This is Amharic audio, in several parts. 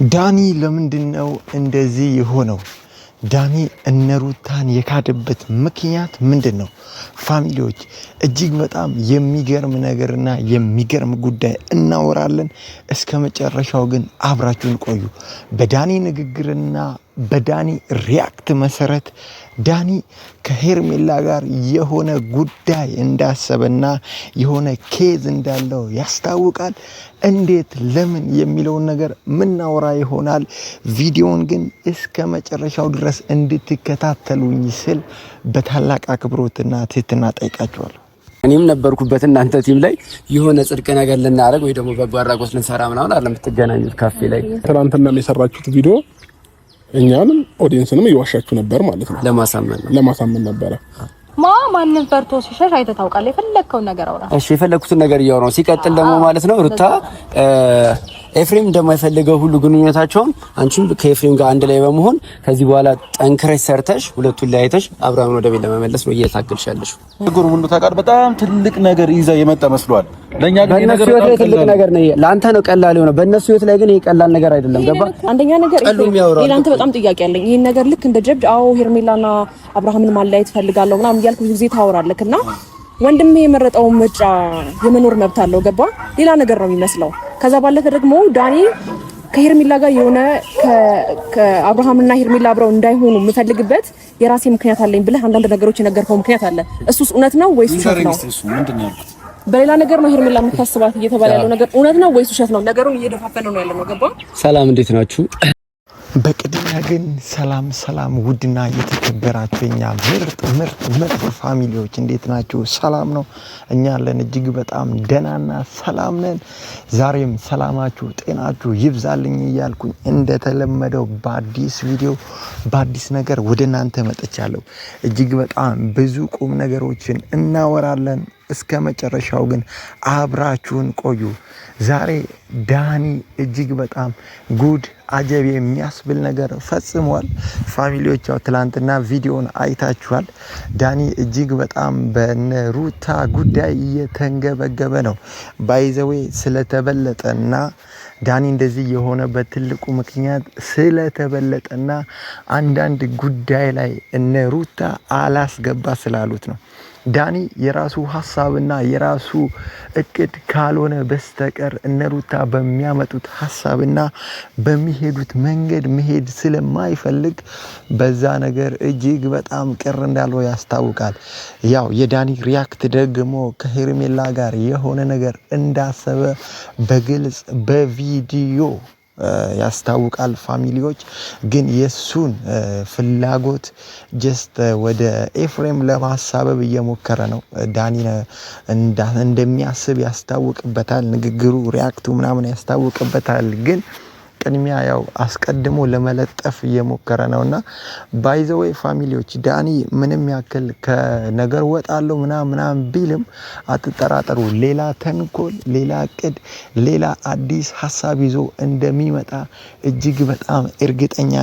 ዳኒ ለምንድነው እንደዚህ የሆነው? ዳኒ እነሩታን የካደበት ምክንያት ምንድነው? ፋሚሊዎች እጅግ በጣም የሚገርም ነገርና የሚገርም ጉዳይ እናወራለን። እስከ መጨረሻው ግን አብራችሁን ቆዩ። በዳኒ ንግግርና በዳኒ ሪያክት መሰረት ዳኒ ከሄርሜላ ጋር የሆነ ጉዳይ እንዳሰበና የሆነ ኬዝ እንዳለው ያስታውቃል። እንዴት ለምን የሚለውን ነገር ምናወራ ይሆናል። ቪዲዮውን ግን እስከ መጨረሻው ድረስ እንድትከታተሉኝ ስል በታላቅ አክብሮትና ትህትና ጠይቃችኋለሁ። እኔም ነበርኩበት እናንተ ቲም ላይ የሆነ ጽድቅ ነገር ልናደርግ ወይ ደግሞ በጎ አድራጎት ልንሰራ ምናምን አይደለም የምትገናኙት ካፌ ላይ። ትናንትና የሰራችሁት ቪዲዮ እኛንም ኦዲየንስንም እየዋሻችሁ ነበር ማለት ነው። ለማሳመን ነበረ። ማንን ፈርቶ ሲሸሽ አይተህ ታውቃለህ? የፈለግከውን ነገር አውራ። እሺ የፈለግኩትን ነገር እያወራሁ ሲቀጥል ደግሞ ማለት ነው ሩታ ኤፍሬም እንደማይፈልገው ሁሉ ግንኙነታቸውን አንቺም ከኤፍሬም ጋር አንድ ላይ በመሆን ከዚህ በኋላ ጠንክረሽ ሰርተሽ ሁለቱን ላይ አይተሽ አብርሃምን ወደ ቤት ለመመለስ ነው እየታገልሽ ያለሽው። ችግሩ ሁሉ ታውቃለህ። በጣም ትልቅ ነገር ይዛ የመጣ መስሏል። ለኛ ግን ነገር በጣም ትልቅ ነገር ነው። ለአንተ ነው ቀላል የሆነው፣ በእነሱ ህይወት ላይ ግን ይሄ ቀላል ነገር አይደለም። ገባ? አንደኛ ነገር ለአንተ በጣም ጥያቄ አለኝ። ይሄን ነገር ልክ እንደ ጀብድ ሄርሜላና አብርሃምን ማለያየት ፈልጋለሁ ምናምን እያልኩ ብዙ ጊዜ ታወራለህና ወንድሜ የመረጠው ምርጫ የመኖር መብት አለው። ገባ? ሌላ ነገር ነው የሚመስለው። ከዛ ባለፈ ደግሞ ዳኒ ከሄርሜላ ጋር የሆነ ከአብርሃምና ሄርሜላ አብረው እንዳይሆኑ የምፈልግበት የራሴ ምክንያት አለኝ ብለህ አንዳንድ ነገሮች የነገርከው ምክንያት አለ። እሱስ እውነት ነው ወይስ ውሸት ነው? በሌላ ነገር ነው ሄርሜላ የምታስባት እየተባለ ያለው ነገር እውነት ነው ወይስ ውሸት ነው? ነገሩን እየደፋፈነ ነው ያለው። ገባ? ሰላም፣ እንዴት ናችሁ? በቅድሚያ ግን ሰላም ውድና የተከበራችሁ እኛ ምርጥ ፋሚሊዎች እንዴት ናችሁ? ሰላም ነው? እኛ አለን እጅግ በጣም ደህናና ሰላም ነን። ዛሬም ሰላማችሁ ጤናችሁ ይብዛልኝ እያልኩኝ እንደተለመደው በአዲስ ቪዲዮ በአዲስ ነገር ወደ እናንተ መጥቻለሁ። እጅግ በጣም ብዙ ቁም ነገሮችን እናወራለን። እስከ መጨረሻው ግን አብራችሁን ቆዩ። ዛሬ ዳኒ እጅግ በጣም ጉድ አጀብ የሚያስብል ነገር ፈጽሟል። ፋሚሊዎች ያው ትላንትና ቪዲዮን አይታችኋል። ዳኒ እጅግ በጣም በነሩታ ጉዳይ እየተንገበገበ ነው። ባይዘዌ ስለተበለጠና ዳኒ እንደዚህ የሆነበት ትልቁ ምክንያት ስለተበለጠና አንዳንድ ጉዳይ ላይ እነሩታ አላስገባ ስላሉት ነው። ዳኒ የራሱ ሀሳብና የራሱ እቅድ ካልሆነ በስተቀር እነሩታ በሚያመጡት ሀሳብና በሚሄዱት መንገድ መሄድ ስለማይፈልግ በዛ ነገር እጅግ በጣም ቅር እንዳለው ያስታውቃል። ያው የዳኒ ሪያክት ደግሞ ከሄርሜላ ጋር የሆነ ነገር እንዳሰበ በግልጽ በቪዲዮ ያስታውቃል። ፋሚሊዎች ግን የሱን ፍላጎት ጀስት ወደ ኤፍሬም ለማሳበብ እየሞከረ ነው። ዳኒ እንደሚያስብ ያስታውቅበታል። ንግግሩ ሪያክቱ ምናምን ያስታውቅበታል። ግን ቅድሚያ ያው አስቀድሞ ለመለጠፍ እየሞከረ ነውና ባይዘዌይ ፋሚሊዎች ዳኒ ምንም ያክል ከነገር ወጣለው ምናምን ቢልም አትጠራጠሩ። ሌላ ተንኮል፣ ሌላ እቅድ፣ ሌላ አዲስ ሀሳብ ይዞ እንደሚመጣ እጅግ በጣም እርግጠኛ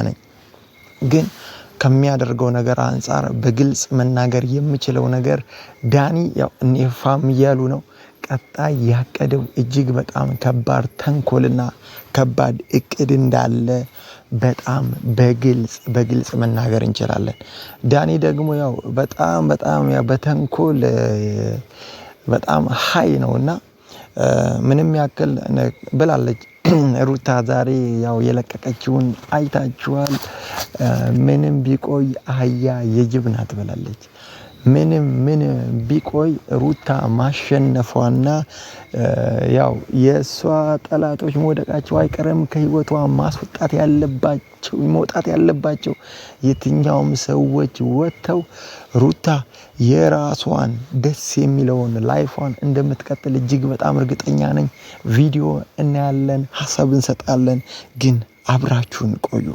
ነኝ። ግን ከሚያደርገው ነገር አንፃር በግልጽ መናገር የምችለው ነገር ዳኒ ያው እኔፋም እያሉ ነው። ቀጣይ ያቀደው እጅግ በጣም ከባድ ተንኮልና ከባድ እቅድ እንዳለ በጣም በግልጽ መናገር እንችላለን። ዳኒ ደግሞ ያው በጣም ያው በተንኮል በጣም ሀይ ነውና ምንም ያክል ብላለች ሩታ ዛሬ ያው የለቀቀችውን አይታችኋል። ምንም ቢቆይ አህያ የጅብ ናት ብላለች። ምንም ቢቆይ ሩታ ማሸነፏና ያው የሷ ጠላቶች መውደቃቸው አይቀርም። ከህይወቷ መውጣት ያለባቸው የትኛውም ሰዎች ወጥተው ሩታ የራሷን ደስ የሚለውን ላይፏን እንደምትቀጥል እጅግ በጣም እርግጠኛ ነኝ። ቪዲዮ እናያለን፣ ሀሳብ እንሰጣለን። ግን አብራችሁን ቆዩ።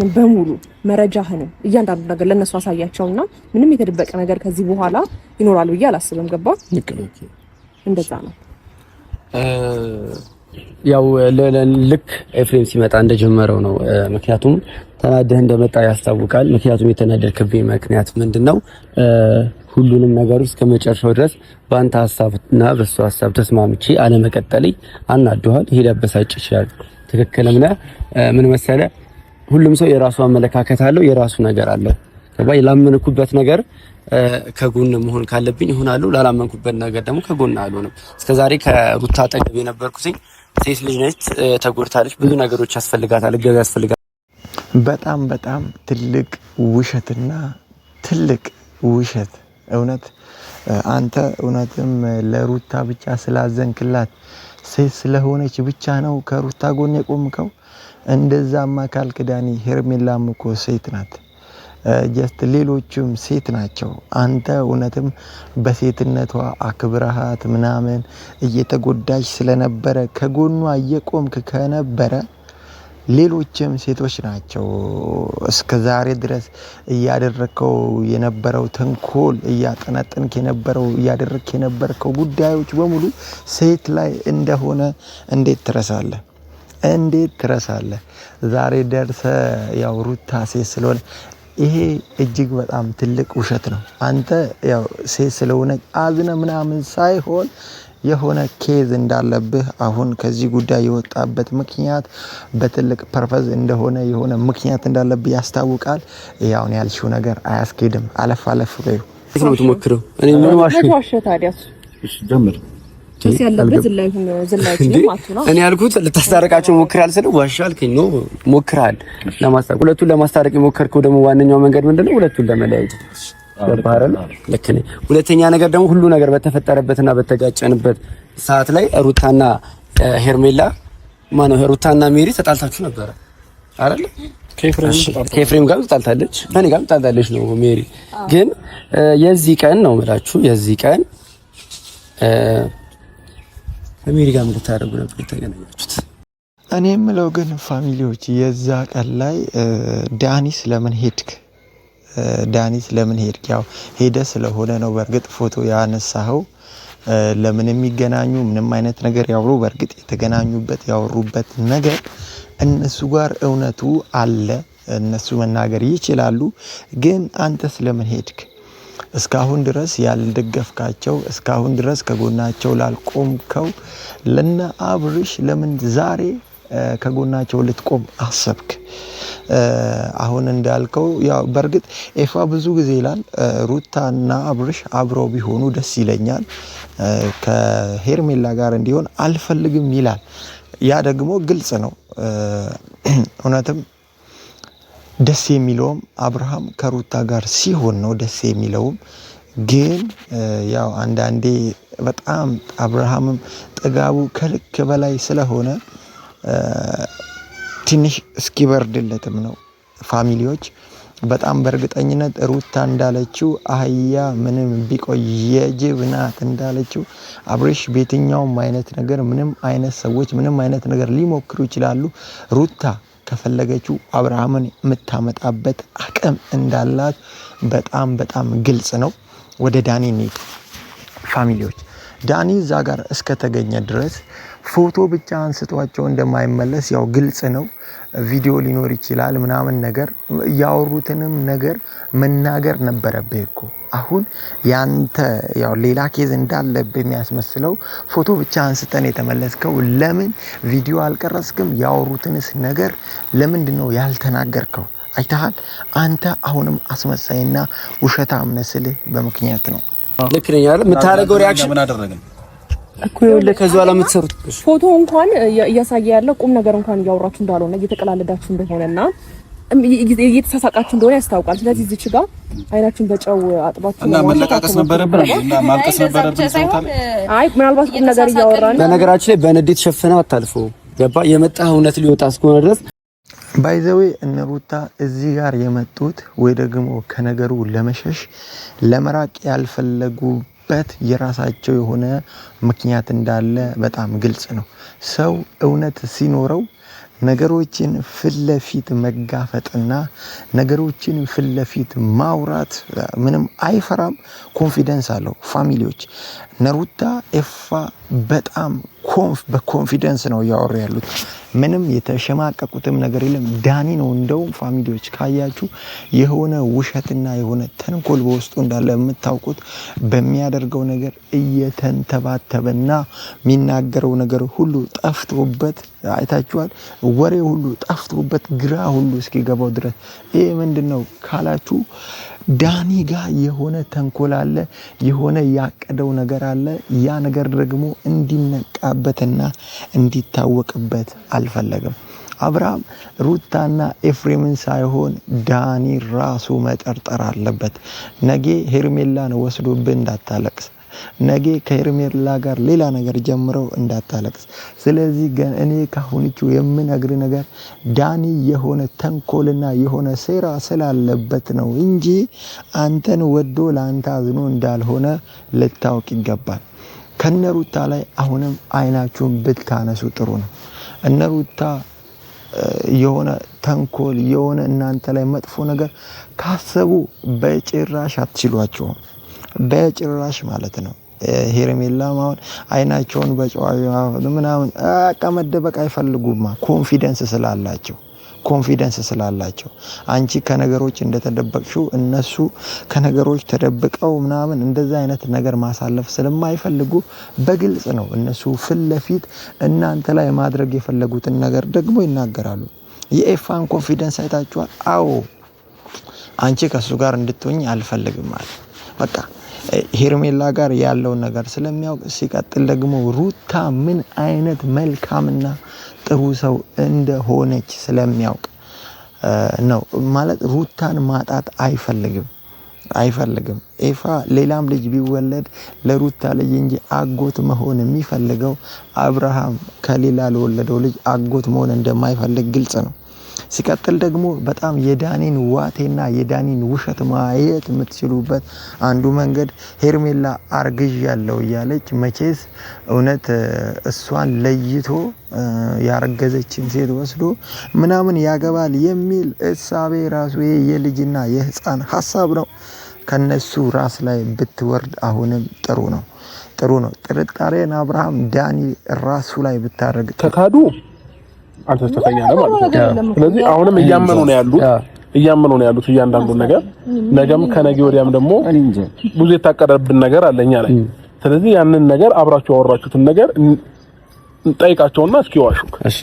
በሙሉ መረጃህን እያንዳንዱ ነገር ለነሱ አሳያቸውና ምንም የተደበቀ ነገር ከዚህ በኋላ ይኖራል ብዬ አላስብም። ገባ? እንደዛ ነው። ያው ልክ ኤፍሬም ሲመጣ እንደጀመረው ነው። ምክንያቱም ተናደህ እንደመጣ ያስታውቃል። ምክንያቱም የተናደድክብኝ ምክንያት ምንድነው? ሁሉንም ነገሮች እስከመጨረሻው ድረስ በአንተ ሐሳብና በሱ ሐሳብ ተስማምቼ አለመቀጠሌ አናዶሃል። ይሄ ሊያበሳጭ ይችላል። ትክክልም ነህ። ምን መሰለህ ሁሉም ሰው የራሱ አመለካከት አለው፣ የራሱ ነገር አለው። ከባይ ላመንኩበት ነገር ከጎን መሆን ካለብኝ እሆናለሁ፣ ላላመንኩበት ነገር ደግሞ ከጎን አልሆንም። እስከዛሬ ከሩታ አጠገብ የነበርኩትኝ ሴት ልጅ ነች፣ ተጎድታለች፣ ብዙ ነገሮች ያስፈልጋታል፣ እገዛ ያስፈልጋታል። በጣም ትልቅ ውሸትና ትልቅ ውሸት እውነት። አንተ እውነትም ለሩታ ብቻ ስላዘንክላት ሴት ስለሆነች ብቻ ነው ከሩታ ጎን የቆምከው? እንደዛማ ካልክ ዳኒ ሄርሜላም እኮ ሴት ናት። ጀስት ሌሎችም ሴት ናቸው። አንተ እውነትም በሴትነቷ አክብረሃት ምናምን እየተጎዳች ስለነበረ ከጎኗ እየቆምክ ከነበረ ሌሎችም ሴቶች ናቸው እስከ ዛሬ ድረስ እያደረከው የነበረው ተንኮል እያጠነጠንክ የነበረው እያደረክ የነበርከው ጉዳዮች በሙሉ ሴት ላይ እንደሆነ እንዴት ትረሳለህ? እንዴት ትረሳለህ? ዛሬ ደርሰ ያው ሩታ ሴት ስለሆነ ይሄ እጅግ በጣም ትልቅ ውሸት ነው። አንተ ያው ሴት ስለሆነ አዝነ ምናምን ሳይሆን የሆነ ኬዝ እንዳለብህ አሁን ከዚህ ጉዳይ የወጣበት ምክንያት በትልቅ ፐርፐዝ እንደሆነ የሆነ ምክንያት እንዳለብህ ያስታውቃል። ያውን ያልሽው ነገር አያስኬድም። አለፍ በይው ነው ተሞክረው እኔ ምን ዋሽ ታዲያ እሺ ጀምር ያለበት ዝላይችን ማቱ ነው። እኔ ያልኩት ልታስታርቃቸው ሞክራል ስለ ዋሻልከኝ ነው። ሞክራል ሁለቱን ለማስታረቅ የሞከርከው ደግሞ ዋነኛው መንገድ ምንድነው? ሁለቱን ለመለያየት ገባረን። ልክ ነኝ። ሁለተኛ ነገር ደግሞ ሁሉ ነገር በተፈጠረበትና በተጋጨንበት ሰዓት ላይ ሩታና ሄርሜላ ሩታና ሜሪ ተጣልታችሁ ነበር አይደል? ከኤፍሬም ጋር ተጣልታለች፣ ከኔ ጋር ተጣልታለች ነው ሜሪ። ግን የዚህ ቀን ነው የምላችሁ የዚህ ቀን ሜሪ ጋር ምን ልታደርጉ ነበር የተገናኛችሁት? እኔ የምለው ግን ፋሚሊዎች የዛ ቀን ላይ ዳኒስ ለምን ሄድክ? ዳኒስ ለምን ሄድክ? ያው ሄደ ስለሆነ ነው በእርግጥ ፎቶ ያነሳኸው። ለምን የሚገናኙ ምንም አይነት ነገር ያወሩ፣ በእርግጥ የተገናኙበት ያወሩበት ነገር እነሱ ጋር እውነቱ አለ፣ እነሱ መናገር ይችላሉ። ግን አንተ ስለምን ሄድክ? እስካሁን ድረስ ያልደገፍካቸው፣ እስካሁን ድረስ ከጎናቸው ላልቆምከው ለነ አብርሽ ለምን ዛሬ ከጎናቸው ልትቆም አሰብክ? አሁን እንዳልከው ያው በእርግጥ ኤፋ ብዙ ጊዜ ይላል ሩታና አብርሽ አብረው ቢሆኑ ደስ ይለኛል፣ ከሄርሜላ ጋር እንዲሆን አልፈልግም ይላል። ያ ደግሞ ግልጽ ነው። እውነትም ደስ የሚለውም አብርሃም ከሩታ ጋር ሲሆን ነው ደስ የሚለውም። ግን ያው አንዳንዴ በጣም አብርሃምም ጥጋቡ ከልክ በላይ ስለሆነ ትንሽ እስኪበርድለትም ነው። ፋሚሊዎች በጣም በእርግጠኝነት ሩታ እንዳለችው አህያ ምንም ቢቆይ የጅብ ናት እንዳለችው አብርሽ በየትኛውም አይነት ነገር ምንም አይነት ሰዎች ምንም አይነት ነገር ሊሞክሩ ይችላሉ። ሩታ ከፈለገችው አብርሃምን የምታመጣበት አቅም እንዳላት በጣም ግልጽ ነው። ወደ ዳኒ እንሂድ ፋሚሊዎች። ዳኒ እዛ ጋር እስከተገኘ ድረስ ፎቶ ብቻ አንስቷቸው እንደማይመለስ ያው ግልጽ ነው። ቪዲዮ ሊኖር ይችላል ምናምን ነገር ያወሩትንም ነገር መናገር ነበረብህ እኮ። አሁን ያንተ ያው ሌላ ኬዝ እንዳለብህ የሚያስመስለው ፎቶ ብቻ አንስተን የተመለስከው ለምን ቪዲዮ አልቀረስክም? ያወሩትንስ ነገር ለምንድን ነው ያልተናገርከው? አይተሃል። አንተ አሁንም አስመሳይና ውሸታም ነህ ስልህ በምክንያት ነው። ልክ ነኝ አይደል? የምታደርገው ሪአክሽን ምን አደረግን እኮ ይኸውልህ፣ ከዚህ በኋላ የምትሰሩት ፎቶ እንኳን እያሳየ ያለው ቁም ነገር እንኳን እያወራችሁ እንዳልሆነ እየተቀላለዳችሁ እንደሆነና እየተሳሳቃችሁ እንደሆነ ያስታውቃል። ስለዚህ እዚች ጋር አይናችሁን በጨው አጥባችሁ እና መለቃቀስ ነበረብን እና ማልቀስ ነበረብን። አይ ምናልባት ቁም ነገር እያወራን በነገራችን ላይ በንዴት ሸፍነው አታልፈው። ገባ? የመጣህ እውነት ሊወጣ እስከሆነ ድረስ ባይዘዌ እነ ሩታ እዚህ ጋር የመጡት ወይ ደግሞ ከነገሩ ለመሸሽ ለመራቅ ያልፈለጉበት የራሳቸው የሆነ ምክንያት እንዳለ በጣም ግልጽ ነው። ሰው እውነት ሲኖረው ነገሮችን ፍለፊት መጋፈጥና ነገሮችን ፍለፊት ማውራት ምንም አይፈራም፣ ኮንፊደንስ አለው። ፋሚሊዎች ነሩታ ኤፋ በጣም በኮንፊደንስ ነው ያወሩ ያሉት። ምንም የተሸማቀቁትም ነገር የለም። ዳኒ ነው እንደውም ፋሚሊዎች ካያችሁ የሆነ ውሸትና የሆነ ተንኮል በውስጡ እንዳለ የምታውቁት በሚያደርገው ነገር እየተንተባተበና የሚናገረው ነገር ሁሉ ጠፍቶበት አይታችኋል። ወሬ ሁሉ ጠፍቶበት ግራ ሁሉ እስኪገባው ድረስ ይሄ ምንድነው ካላችሁ ዳኒ ጋር የሆነ ተንኮል አለ፣ የሆነ ያቀደው ነገር አለ። ያ ነገር ደግሞ እንዲነቃበትና እንዲታወቅበት አልፈለገም። አብርሃም ሩታና ኤፍሬምን ሳይሆን ዳኒ ራሱ መጠርጠር አለበት። ነገ ሄርሜላን ወስዶብህ እንዳታለቅስ፣ ነገ ከሄርሜላ ጋር ሌላ ነገር ጀምረው እንዳታለቅስ። ስለዚህ እኔ ካሁንቹ የምነግር ነገር ዳኒ የሆነ ተንኮልና የሆነ ሴራ ስላለበት ነው እንጂ አንተን ወዶ ለአንተ አዝኖ እንዳልሆነ ልታውቅ ይገባል። ከነሩታ ላይ አሁንም አይናችሁን ብታነሱ ጥሩ ነው። እነሩታ የሆነ ተንኮል የሆነ እናንተ ላይ መጥፎ ነገር ካሰቡ በጭራሽ አትችሏቸውም። በጭራሽ ማለት ነው። ሄርሜላ ማውን አይናቸውን በጨዋዊ ምናምን መደበቅ አይፈልጉማ። ኮንፊደንስ ስላላቸው አንቺ ከነገሮች እንደተደበቅሽው እነሱ ከነገሮች ተደብቀው ምናምን እንደዛ አይነት ነገር ማሳለፍ ስለማይፈልጉ በግልጽ ነው እነሱ ፊት ለፊት እናንተ ላይ ማድረግ የፈለጉትን ነገር ደግሞ ይናገራሉ። የኤፋን ኮንፊደንስ አይታችኋል። አዎ አንቺ ከሱ ጋር እንድትሆኝ አልፈልግም ማለት በቃ ሄርሜላ ጋር ያለው ነገር ስለሚያውቅ፣ ሲቀጥል ደግሞ ሩታ ምን አይነት መልካምና ጥሩ ሰው እንደሆነች ስለሚያውቅ ነው ማለት ሩታን ማጣት አይፈልግም። ኤፋ ሌላም ልጅ ቢወለድ ለሩታ ልጅ እንጂ አጎት መሆን የሚፈልገው አብርሃም ከሌላ ለወለደው ልጅ አጎት መሆን እንደማይፈልግ ግልጽ ነው። ሲቀጥል ደግሞ በጣም የዳኒን ዋቴና የዳኒን ውሸት ማየት የምትችሉበት አንዱ መንገድ ሄርሜላ አርግዥ ያለው እያለች መቼስ እውነት እሷን ለይቶ ያረገዘችን ሴት ወስዶ ምናምን ያገባል የሚል እሳቤ ራሱ የልጅና የህፃን ሐሳብ ነው። ከነሱ ራስ ላይ ብትወርድ አሁንም ጥሩ ነው። ጥርጣሬን አብርሃም ዳኒ ራሱ ላይ ብታረግ ተካዱ አንተ ተፈኛ ነው ማለት ነው። ስለዚህ አሁንም እያመኑ ነው ያሉት እያንዳንዱ ነገር። ነገም ከነገ ወዲያም ደግሞ ብዙ የታቀደብን ነገር አለኛ ላይ። ስለዚህ ያንን ነገር አብራችሁ ያወራችሁትን ነገር ጠይቃቸውና እስኪዋሹ። እሺ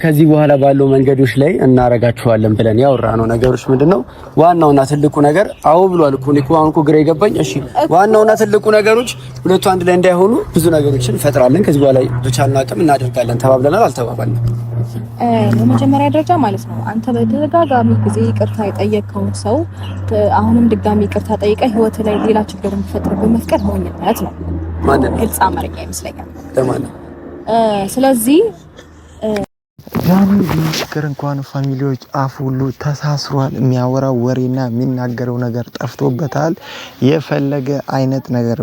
ከዚህ በኋላ ባለው መንገዶች ላይ እናረጋችኋለን ብለን ያወራነው ነገሮች ምንድነው? ዋናውና ትልቁ ነገር አዎ ብሏል እኮ እኔ እኮ ግራ የገባኝ። እሺ ዋናውና ትልቁ ነገሮች ሁለቱ አንድ ላይ እንዳይሆኑ ብዙ ነገሮችን እንፈጥራለን። ከዚህ በኋላ በቻልነው አቅም እናደርጋለን ተባብለናል። አልተባባልንም። በመጀመሪያ ደረጃ ማለት ነው አንተ በተደጋጋሚ ጊዜ ይቅርታ የጠየቀው ሰው አሁንም ድጋሚ ይቅርታ ጠይቀ ህይወት ላይ ሌላ ችግር እንፈጥር በመፍቀድ ሞኝነት ነው። ማለት ግልጽ አማርኛ ይመስለኛል ለማለት ስለዚህ ዳኒ ቢናገር እንኳን ፋሚሊዎች አፍ ሁሉ ተሳስሯል። የሚያወራው ወሬና የሚናገረው ነገር ጠፍቶበታል። የፈለገ አይነት ነገር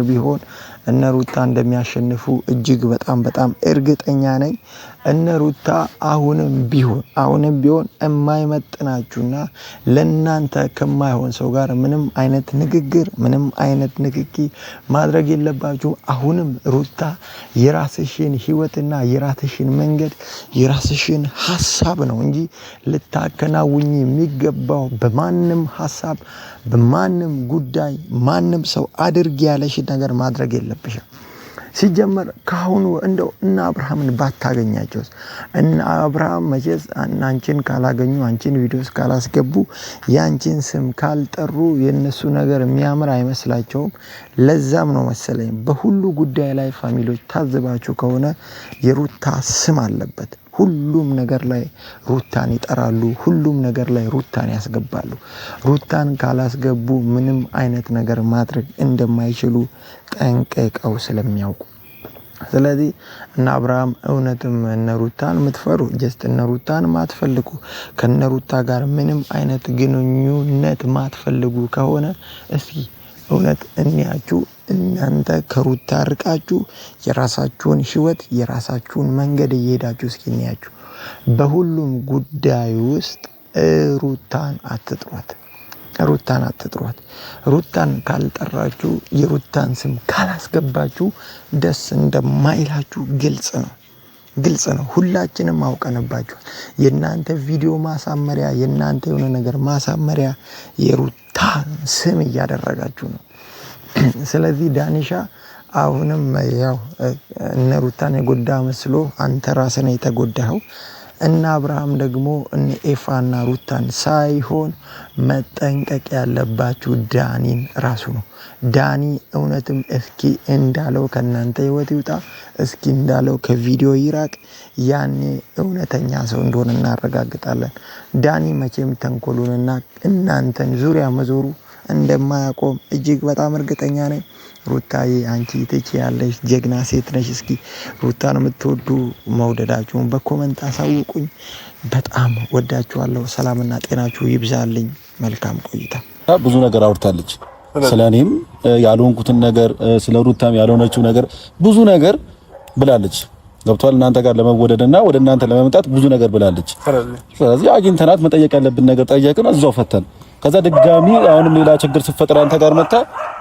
ቢሆን እነ ሩታ እንደሚያሸንፉ እጅግ በጣም እርግጠኛ ነኝ። እነ ሩታ አሁንም ቢሆን የማይመጥናችሁና ለናንተ ከማይሆን ሰው ጋር ምንም አይነት ንግግር ማድረግ የለባችሁ። አሁንም ሩታ የራስሽን ህይወትና የራስሽን መንገድ የራስሽን ሐሳብ ነው እንጂ ልታከናውኝ የሚገባው በማንም ሐሳብ በማንም ጉዳይ ማንም ሰው አድርግ ያለሽ ነገር ማድረግ የለብሽም። ሲጀመር ካሁኑ እንደው እና አብርሃምን ባታገኛቸው እና አብርሃም መቼስ አንቺን ካላገኙ አንቺን ቪዲዮስ ካላስገቡ ያንቺን ስም ካልጠሩ የነሱ ነገር የሚያምር አይመስላቸውም። ለዛም ነው መሰለኝ በሁሉ ጉዳይ ላይ ፋሚሊዎች ታዝባችሁ ከሆነ የሩታ ስም አለበት። ሁሉም ነገር ላይ ሩታን ይጠራሉ። ሁሉም ነገር ላይ ሩታን ያስገባሉ። ሩታን ካላስገቡ ምንም አይነት ነገር ማድረግ እንደማይችሉ ጠንቅቀው ስለሚያውቁ፣ ስለዚህ እና አብርሃም እውነትም እነ ሩታን የምትፈሩ እነ ሩታን ማትፈልጉ ከነ ሩታ ጋር ምንም አይነት ግንኙነት ማትፈልጉ ከሆነ እስኪ እውነት እንያችሁ። እናንተ ከሩታ ርቃችሁ የራሳችሁን ህይወት የራሳችሁን መንገድ እየሄዳችሁ እስኪ እንያችሁ። በሁሉም ጉዳይ ውስጥ ሩታን አትጥሯት። ሩታን አትጥሯት። ሩታን ካልጠራችሁ የሩታን ስም ካላስገባችሁ ደስ እንደማይላችሁ ግልጽ ነው። ሁላችንም አውቀንባችኋል። የናንተ ቪዲዮ ማሳመሪያ የናንተ የሆነ ነገር ማሳመሪያ የሩታ ስም እያደረጋችሁ ነው። ስለዚህ ዳኒሻ አሁንም ያው እነ ሩታን የጎዳ መስሎ አንተ ራስህ ነው የተጎዳኸው። እና አብርሃም ደግሞ እነ ኤፋና ሩታን ሳይሆን መጠንቀቅ ያለባችሁ ዳኒን ራሱ ነው። ዳኒ እውነትም እስኪ እንዳለው ከናንተ ህይወት ይውጣ፣ እስኪ እንዳለው ከቪዲዮ ይራቅ። ያኔ እውነተኛ ሰው እንደሆነ እናረጋግጣለን። ዳኒ መቼም ተንኮሉንና እናንተን ዙሪያ መዞሩ እንደማያቆም እጅግ በጣም እርግጠኛ ነኝ። ሩታዬ አንቺ ትችያለሽ፣ ጀግና ሴት ነሽ። እስኪ ሩታን የምትወዱ መውደዳችሁን በኮመንት አሳውቁኝ። በጣም ወዳችኋለሁ። ሰላምና ጤናችሁ ይብዛልኝ። መልካም ቆይታ። ብዙ ነገር አውርታለች። ስለኔም ያልሆንኩትን ነገር ስለ ሩታም ያልሆነችው ነገር ብዙ ነገር ብላለች። ገብቷል። እናንተ ጋር ለመወደድና ወደ እናንተ ለመምጣት ብዙ ነገር ብላለች። ስለዚህ አግኝተናት መጠየቅ ያለብን ነገር ጠየቅን፣ እዛው ፈተን። ከዛ ድጋሚ አሁንም ሌላ ችግር ሲፈጠር አንተ ጋር መጣ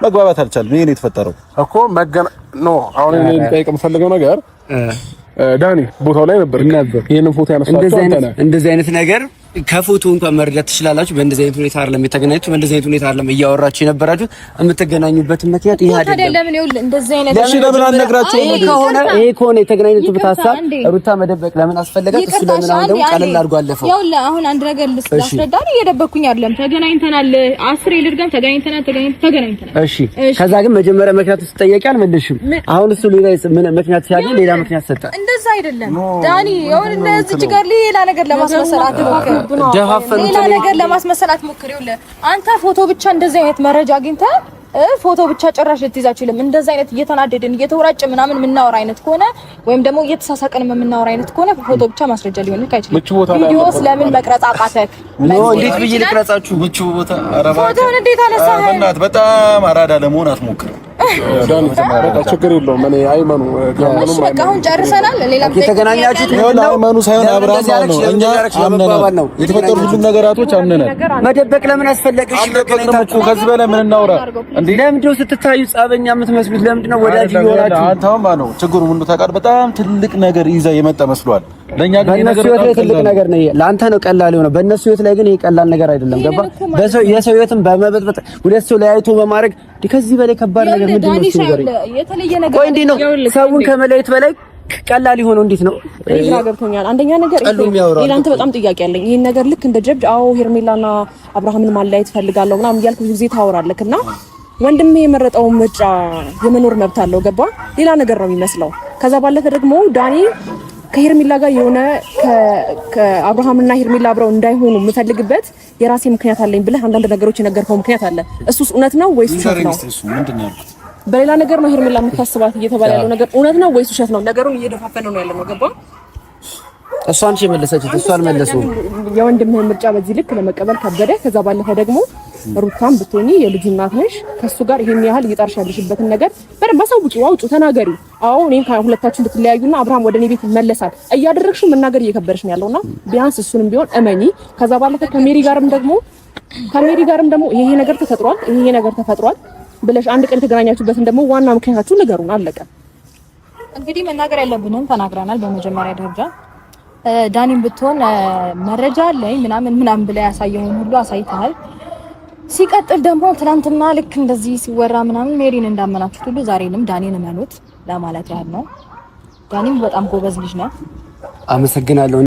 መግባባት አልቻልም። ይሄ ነው የተፈጠረው እኮ አሁን እኔ ልጠይቅ የምፈልገው ነገር ዳኒ ቦታው ላይ ነበር። ይሄንን ፎቶ ያነሳችሁ አንተ ነህ። እንደዚህ አይነት ነገር ከፎቶ እንኳን መረዳት ትችላላችሁ። በእንደዚህ አይነት ሁኔታ አይደለም የተገናኛችሁ፣ በእንደዚህ አይነት ሁኔታ አይደለም እያወራችሁ የነበራችሁ። የምትገናኙበት ምክንያት ይሄ አይደለም። ለምን ይኸውልህ እንደዚህ አይነት ለምን አልነግራችሁም? ይሄ ከሆነ የተገናኙበት ሀሳብ ሩታ መደበቅ ለምን አስፈለጋት? እሱ ለምን አሁን ደግሞ ቀለል አድርጎ አለፈው? ይኸውልህ አሁን አንድ ነገር ልስላስረዳ ነው። እየደበኩኝ አይደለም። ተገናኝተናል። 10 ልድገም። ተገናኝተናል። እሺ። ከዛ ግን መጀመሪያ ምክንያቱ ስትጠየቂ አልመለስሽም። አሁን እሱ ሌላ ምክንያት ሲያገኝ ሌላ ምክንያት ሰጠ። እንደዛ አይደለም ዳኒ። ይኸውልህ እንደዚህ ጋር ሌላ ነገር ለማስመሰል አትሞክር። ሌላ ነገር ለማስመሰል አትሞክር። ይኸውልህ አንተ ፎቶ ብቻ እንደዚህ አይነት መረጃ አግኝተህ ፎቶ ብቻ ጭራሽ ልትይዝ አትችልም። እንደዚህ አይነት እየተናደድን እየተወራጨ ምናምን የምናወራ አይነት ከሆነ ወይም ደግሞ እየተሳሳቀን የምናወራ አይነት ከሆነ ፎቶ ብቻ ማስረጃ ሊሆን አይችልም። ቪዲዮ ስለምን መቅረጽ አቃተክ? እንዴት ብዬ ልቅረጻችሁ? ምቹ ቦታ ፎቶውን እንዴት አነሳህ? በእናትህ በጣም አራዳ ለመሆን አትሞክር። ችግር የለውም። እኔ አይመኑ በቃ አሁን ጨርሰናል። ሌላ የተገናኛችሁት አይመኑ ሳይሆን አብርሃም ነው። እኛ አምነናል። የተፈጠሩ ሁሉም ነገራቶች አምነናል። መደበቅ ለምን አስፈለገሽ? ከዚህ በላይ ምን እናውራ? ለምንድነው ስትታዩ ጻበኛ የምትመስሉት? ለምንድነው ወዳጅ ይሆናችሁ? አንተማ ነው ችግሩ። ምን ታውቃለህ? በጣም ትልቅ ነገር ይዛ የመጣ መስሏል። ለኛ ግን በእነሱ ህይወት ላይ ትልቅ ነገር ነው። ለአንተ ነው ቀላል የሆነው፣ በእነሱ ህይወት ላይ ግን ይሄ ቀላል ነገር አይደለም። ገባ? የሰው ህይወትን በመበጥበጥ ሁለት ሰው ለያይቶ በማድረግ ከዚህ በላይ ከባድ ነገር ምንድን ነው? እሱ ነገር የተለየ ነገር ቆይ፣ እንዴት ነው ሰውን ከመለየት በላይ ቀላል የሆነው? እንዴት ነው? ግራ ገብቶኛል። አንደኛ ነገር አንተ በጣም ጥያቄ አለኝ። ይሄን ነገር ልክ እንደ ጀብድ ሄርሜላና አብርሃምን ማለያየት ፈልጋለሁ ምናምን እያልኩ ጊዜ ታወራለክና ወንድሜ የመረጠው ምርጫ የመኖር መብት አለው። ገባ? ሌላ ነገር ነው የሚመስለው። ከዛ ባለፈ ደግሞ ዳኒ ከሄርሜላ ጋር የሆነ ከአብርሃምና ሄርሜላ አብረው እንዳይሆኑ የምፈልግበት የራሴ ምክንያት አለኝ ብለህ አንዳንድ ነገሮች የነገርከው ምክንያት አለ። እሱስ እውነት ነው ወይስ ውሸት ነው? በሌላ ነገር ነው ሄርሜላ የምታስባት እየተባለ ያለው ነገር እውነት ነው ወይስ ውሸት ነው? ነገሩን እየደፋፈነው ነው ያለው። ገባ? እሷ አንቺ የመለሰችው እሷ አልመለሰው። የወንድምህን ምርጫ በዚህ ልክ ለመቀበል ከበደ። ከዛ ባለፈ ደግሞ ሩታም ብትሆኚ የልጁ እናት ነሽ። ከሱ ጋር ይሄን ያህል እየጣርሽ ያለሽበትን ነገር በደንብ አሳውቂው፣ አውጪው፣ ተናገሪ። አዎ እኔም ከሁለታችሁ እንድትለያዩና አብርሃም ወደ እኔ ቤት ይመለሳል እያደረግሽው መናገር እየከበደሽ ነው ያለውና ቢያንስ እሱንም ቢሆን እመኚ። ከዛ ባለፈ ከሜሪ ጋርም ደግሞ ይሄ ነገር ተፈጥሯል ብለሽ አንድ ቀን የተገናኛችሁበትን ደግሞ ዋና ምክንያታችሁ ንገሩን። አለቀ። እንግዲህ መናገር ያለብንን ተናግረናል። በመጀመሪያ ደረጃ ዳኒም ብትሆን መረጃ አለኝ ምናምን ብላ ያሳየውን ሁሉ አሳይተሃል። ሲቀጥል ደግሞ ትናንትና ልክ እንደዚህ ሲወራ ምናምን ሜሪን እንዳመናችሁት ሁሉ ዛሬንም ዳኒን እመኑት ለማለት ያህል ነው። ዳኒም በጣም ጎበዝ ልጅ ነው። አመሰግናለሁ።